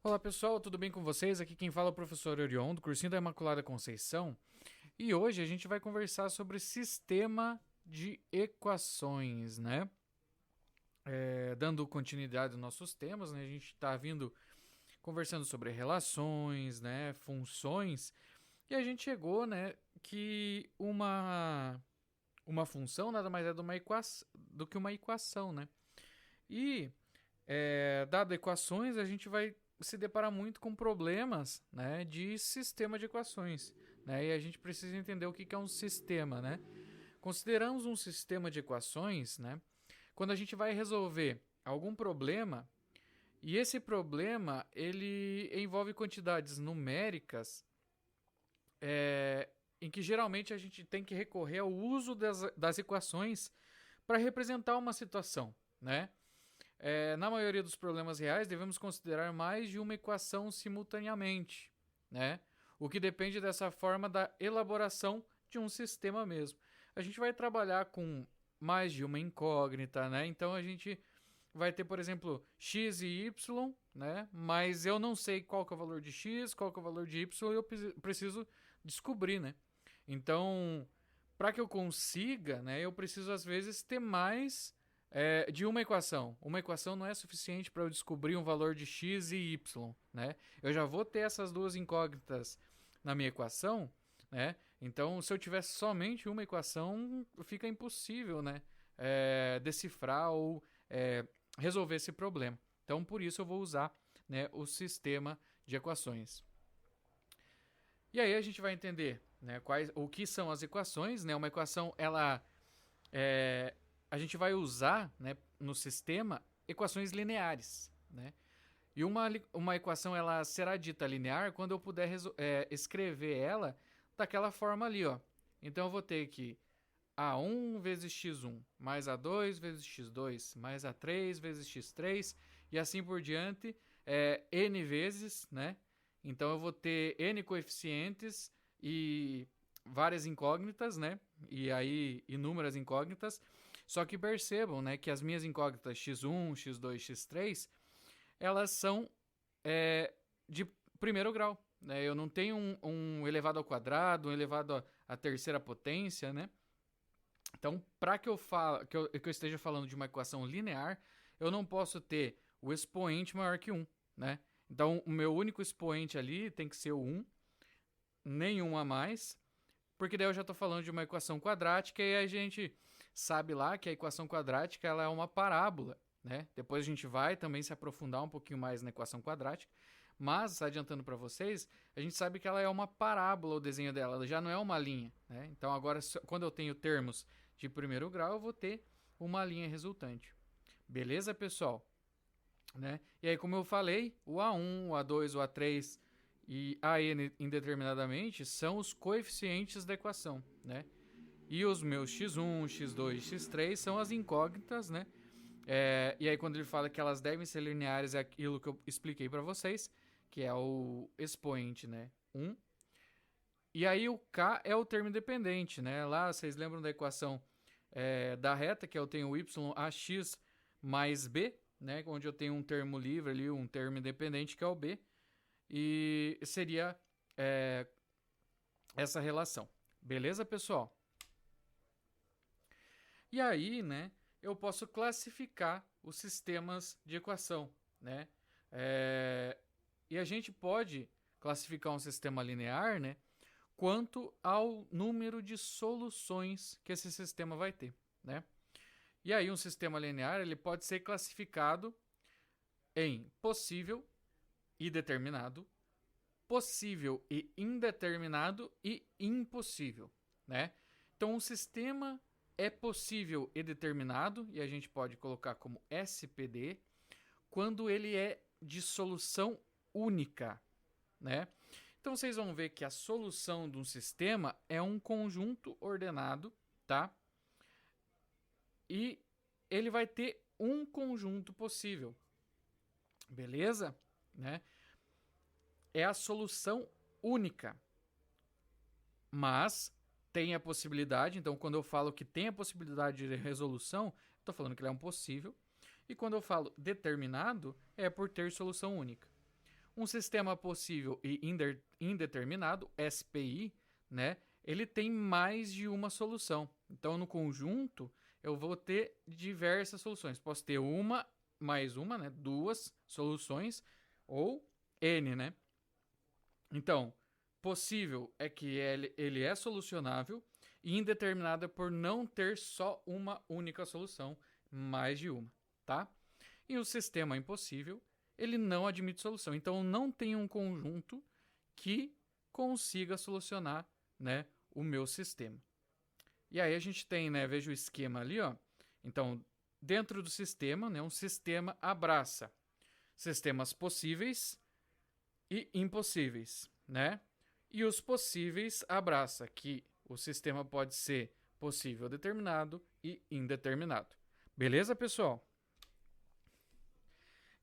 Olá pessoal, tudo bem com vocês? Aqui quem fala é o professor Orion, do cursinho da Imaculada Conceição. E hoje a gente vai conversar sobre sistema de equações, né? Dando continuidade aos nossos temas, né? A gente está vindo conversando sobre relações, né? Funções. E a gente chegou, né? Que uma função nada mais é do que uma equação, né? E dado equações, a gente vai se deparar muito com problemas, né, de sistema de equações, né, e a gente precisa entender o que é um sistema, né. Consideramos um sistema de equações, né, quando a gente vai resolver algum problema e esse problema ele envolve quantidades numéricas, em que geralmente a gente tem que recorrer ao uso das equações para representar uma situação, né. Na maioria dos problemas reais, devemos considerar mais de uma equação simultaneamente, né? O que depende dessa forma da elaboração de um sistema mesmo. A gente vai trabalhar com mais de uma incógnita, né? Então a gente vai ter, por exemplo, x e y, né? Mas eu não sei qual que é o valor de x, qual que é o valor de y, e eu preciso descobrir, né? Então, para que eu consiga, né, eu preciso às vezes ter mais de uma equação. Uma equação não é suficiente para eu descobrir um valor de x e y, né? Eu já vou ter essas duas incógnitas na minha equação, né? Então, se eu tivesse somente uma equação, fica impossível, né? Decifrar ou resolver esse problema. Então, por isso eu vou usar, né, o sistema de equações. E aí a gente vai entender, né, o que são as equações, né? Uma equação, ela a gente vai usar, né, no sistema equações lineares, né? E uma equação ela será dita linear quando eu puder escrever ela daquela forma ali, ó. Então eu vou ter que a1 vezes x1 mais a2 vezes x2 mais a3 vezes x3 e assim por diante, n vezes, né? Então eu vou ter n coeficientes e várias incógnitas, né? E aí inúmeras incógnitas. Só que percebam, né, que as minhas incógnitas x1, x2, x3, elas são de primeiro grau. Né? Eu não tenho um elevado ao quadrado, um elevado à terceira potência, né? Então, para que eu esteja falando de uma equação linear, eu não posso ter o expoente maior que 1, né? Então, o meu único expoente ali tem que ser o 1, nenhum a mais, porque daí eu já estou falando de uma equação quadrática e a gente sabe lá que a equação quadrática ela é uma parábola, né? Depois a gente vai também se aprofundar um pouquinho mais na equação quadrática, mas adiantando para vocês, a gente sabe que ela é uma parábola o desenho dela, ela já não é uma linha, né? Então agora quando eu tenho termos de primeiro grau, eu vou ter uma linha resultante. Beleza, pessoal? Né? E aí, como eu falei, o A1, o A2, o A3 e a n indeterminadamente são os coeficientes da equação, né? E os meus x1, x2, x3 são as incógnitas, né? E aí quando ele fala que elas devem ser lineares é aquilo que eu expliquei para vocês, que é o expoente, né? 1. E aí o k é o termo independente, né? Lá vocês lembram da equação da reta, que eu tenho y ax mais b, né? Onde eu tenho um termo livre ali, um termo independente que é o b. E seria essa relação. Beleza, pessoal? E aí, né, eu posso classificar os sistemas de equação, né? E a gente pode classificar um sistema linear, né, quanto ao número de soluções que esse sistema vai ter, né? E aí um sistema linear ele pode ser classificado em possível e determinado, possível e indeterminado e impossível, né? Então, um sistema é possível e determinado, e a gente pode colocar como SPD, quando ele é de solução única, né? Então, vocês vão ver que a solução de um sistema é um conjunto ordenado, tá? E ele vai ter um conjunto possível, beleza? Né? É a solução única. Mas tem a possibilidade, então quando eu falo que tem a possibilidade de resolução, estou falando que ele é um possível. E quando eu falo determinado, é por ter solução única. Um sistema possível e indeterminado, SPI, né, ele tem mais de uma solução. Então, no conjunto, eu vou ter diversas soluções. Posso ter uma, mais uma, né, duas soluções, ou N, né? Então, possível é que ele é solucionável e indeterminado é por não ter só uma única solução, mais de uma, tá? E o sistema impossível, ele não admite solução. Então, não tem um conjunto que consiga solucionar, né, o meu sistema. E aí a gente tem, né, veja o esquema ali, ó. Então, dentro do sistema, né, um sistema abraça sistemas possíveis e impossíveis, né? E os possíveis abraça que o sistema pode ser possível determinado e indeterminado. Beleza, pessoal?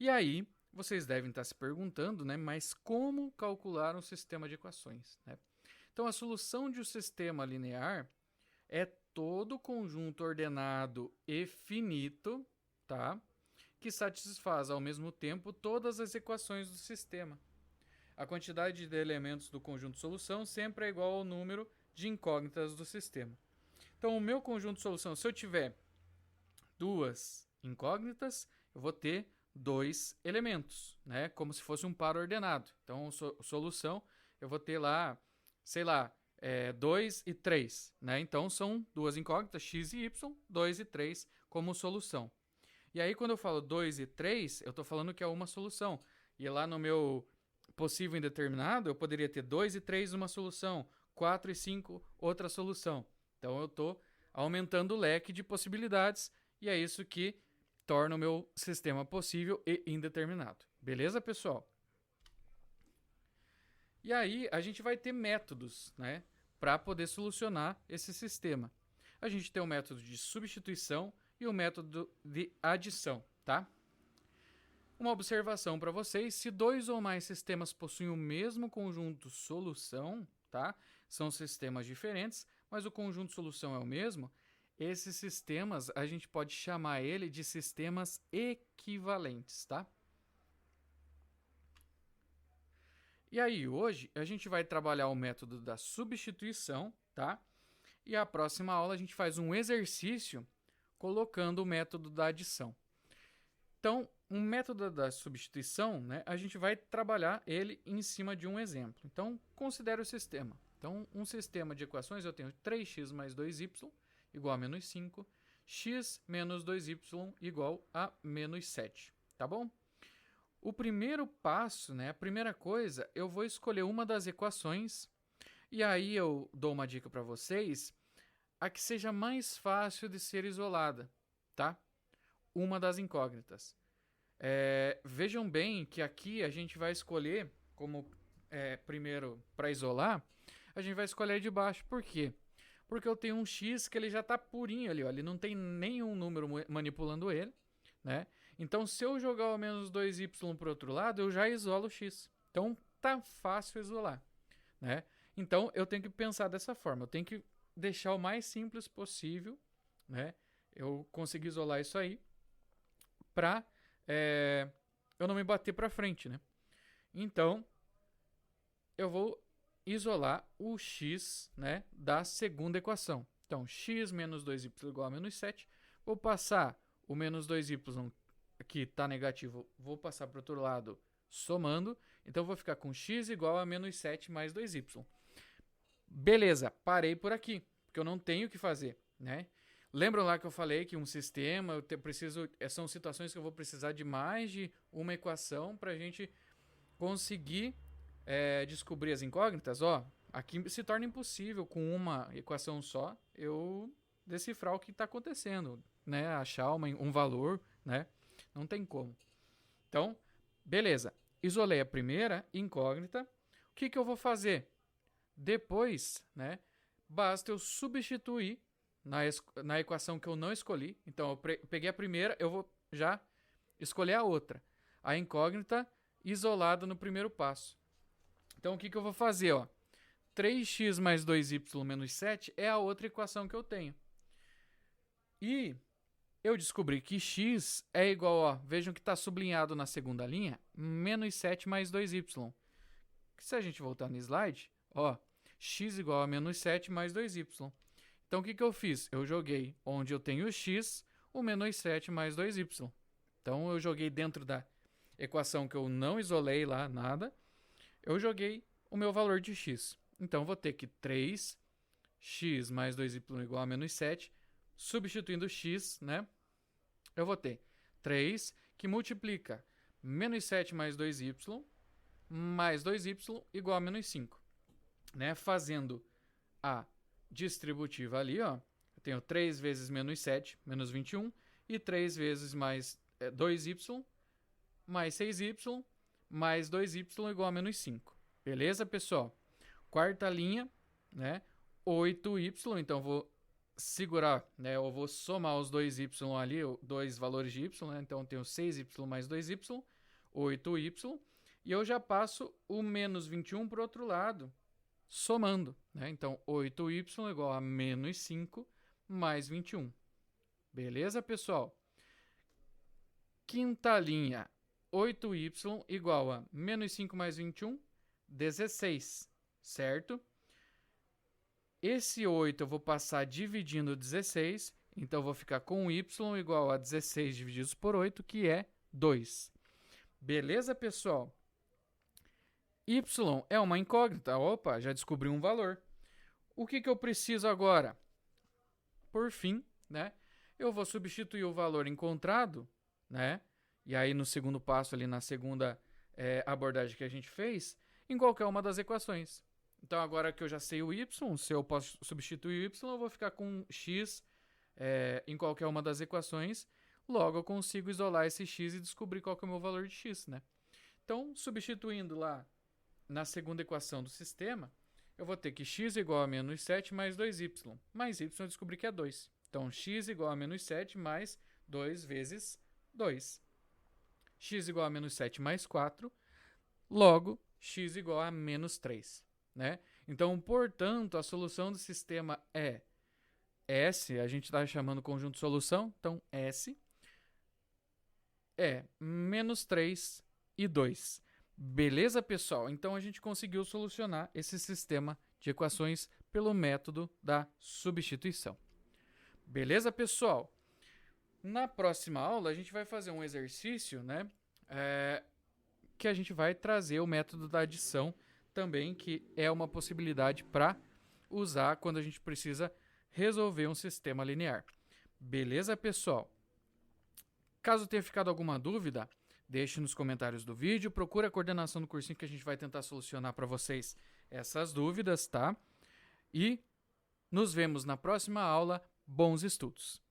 E aí, vocês devem estar se perguntando, né, mas como calcular um sistema de equações, né? Então, a solução de um sistema linear é todo conjunto ordenado e finito, tá? Que satisfaz ao mesmo tempo todas as equações do sistema. A quantidade de elementos do conjunto de solução sempre é igual ao número de incógnitas do sistema. Então, o meu conjunto de solução, se eu tiver duas incógnitas, eu vou ter dois elementos, né? Como se fosse um par ordenado. Então, solução, eu vou ter lá, sei lá, 2 e 3, né? Então, são duas incógnitas, x e y, 2 e 3 como solução. E aí, quando eu falo 2 e 3, eu estou falando que é uma solução. E lá no meu possível indeterminado, eu poderia ter 2 e 3 uma solução, 4 e 5 outra solução. Então, eu estou aumentando o leque de possibilidades e é isso que torna o meu sistema possível e indeterminado. Beleza, pessoal? E aí, a gente vai ter métodos, né, para poder solucionar esse sistema. A gente tem o método de substituição e o método de adição, tá? Uma observação para vocês: se dois ou mais sistemas possuem o mesmo conjunto solução, tá? São sistemas diferentes, mas o conjunto solução é o mesmo. Esses sistemas a gente pode chamar ele de sistemas equivalentes, tá? E aí, hoje a gente vai trabalhar o método da substituição, tá? E a próxima aula a gente faz um exercício colocando o método da adição. Então, um método da substituição, né, a gente vai trabalhar ele em cima de um exemplo. Então, considere o sistema. Então, um sistema de equações, eu tenho 3x mais 2y igual a menos 5, x menos 2y igual a menos 7, tá bom? O primeiro passo, né, a primeira coisa, eu vou escolher uma das equações e aí eu dou uma dica para vocês, a que seja mais fácil de ser isolada, tá? Uma das incógnitas. Vejam bem que aqui a gente vai escolher, como primeiro para isolar, a gente vai escolher de baixo. Por quê? Porque eu tenho um x que ele já está purinho ali, ó, ele não tem nenhum número manipulando ele, né? Então, se eu jogar o menos 2y para o outro lado, eu já isolo o x. Então, tá fácil isolar, né? Então, eu tenho que pensar dessa forma. Eu tenho que deixar o mais simples possível, né? Eu consegui isolar isso aí para eu não me bater para frente, né? Então, eu vou isolar o x, né, da segunda equação. Então, x menos 2y igual a menos 7. Vou passar o menos 2y, que está negativo, vou passar para o outro lado somando. Então, vou ficar com x igual a menos 7 mais 2y. Beleza, parei por aqui, porque eu não tenho o que fazer, né? Lembram lá que eu falei que um sistema, são situações que eu vou precisar de mais de uma equação para a gente conseguir descobrir as incógnitas? Ó, aqui se torna impossível com uma equação só eu decifrar o que está acontecendo, né? Achar um valor, né? Não tem como. Então, beleza. Isolei a primeira incógnita. O que eu vou fazer? Depois, né, basta eu substituir na equação que eu não escolhi. Então, eu peguei a primeira, eu vou já escolher a outra. A incógnita isolada no primeiro passo. Então, o que eu vou fazer? Ó? 3x mais 2y menos 7 é a outra equação que eu tenho. E eu descobri que x é igual, ó, vejam que está sublinhado na segunda linha, menos 7 mais 2y. Se a gente voltar no slide, ó, x igual a menos 7 mais 2y. Então, o que eu fiz? Eu joguei onde eu tenho x, o menos 7 mais 2y. Então, eu joguei dentro da equação que eu não isolei lá, nada. Eu joguei o meu valor de x. Então, vou ter que 3x mais 2y igual a menos 7. Substituindo x, né? Eu vou ter 3 que multiplica menos 7 mais 2y mais 2y igual a menos 5. Né? Fazendo a distributiva ali, ó, eu tenho 3 vezes menos 7, menos 21, e 3 vezes mais 2y, mais 6y, mais 2y igual a menos 5. Beleza, pessoal? Quarta linha, né? 8y, então vou segurar, né? Eu vou somar os 2y ali, dois valores de y, né? Então eu tenho 6y mais 2y, 8y, e eu já passo o menos 21 para o outro lado, somando, né? Então, 8y igual a menos 5 mais 21. Beleza, pessoal? Quinta linha, 8y igual a menos 5 mais 21, 16, certo? Esse 8 eu vou passar dividindo 16, então eu vou ficar com y igual a 16 divididos por 8, que é 2. Beleza, pessoal? Y é uma incógnita. Opa, já descobri um valor. O que eu preciso agora? Por fim, né? Eu vou substituir o valor encontrado, né? E aí no segundo passo, ali na segunda abordagem que a gente fez, em qualquer uma das equações. Então agora que eu já sei o y, se eu posso substituir o y, eu vou ficar com x em qualquer uma das equações. Logo eu consigo isolar esse x e descobrir qual que é o meu valor de x, né? Então, substituindo lá na segunda equação do sistema, eu vou ter que x igual a menos 7 mais 2y. Mais y eu descobri que é 2. Então, x igual a menos 7 mais 2 vezes 2. X igual a menos 7 mais 4. Logo, x igual a menos 3. Né? Então, portanto, a solução do sistema é S, a gente está chamando conjunto de solução, então S é menos 3 e 2. Beleza, pessoal? Então, a gente conseguiu solucionar esse sistema de equações pelo método da substituição. Beleza, pessoal? Na próxima aula, a gente vai fazer um exercício, né? Que a gente vai trazer o método da adição também, que é uma possibilidade para usar quando a gente precisa resolver um sistema linear. Beleza, pessoal? Caso tenha ficado alguma dúvida, deixe nos comentários do vídeo, procure a coordenação do cursinho que a gente vai tentar solucionar para vocês essas dúvidas, tá? E nos vemos na próxima aula. Bons estudos!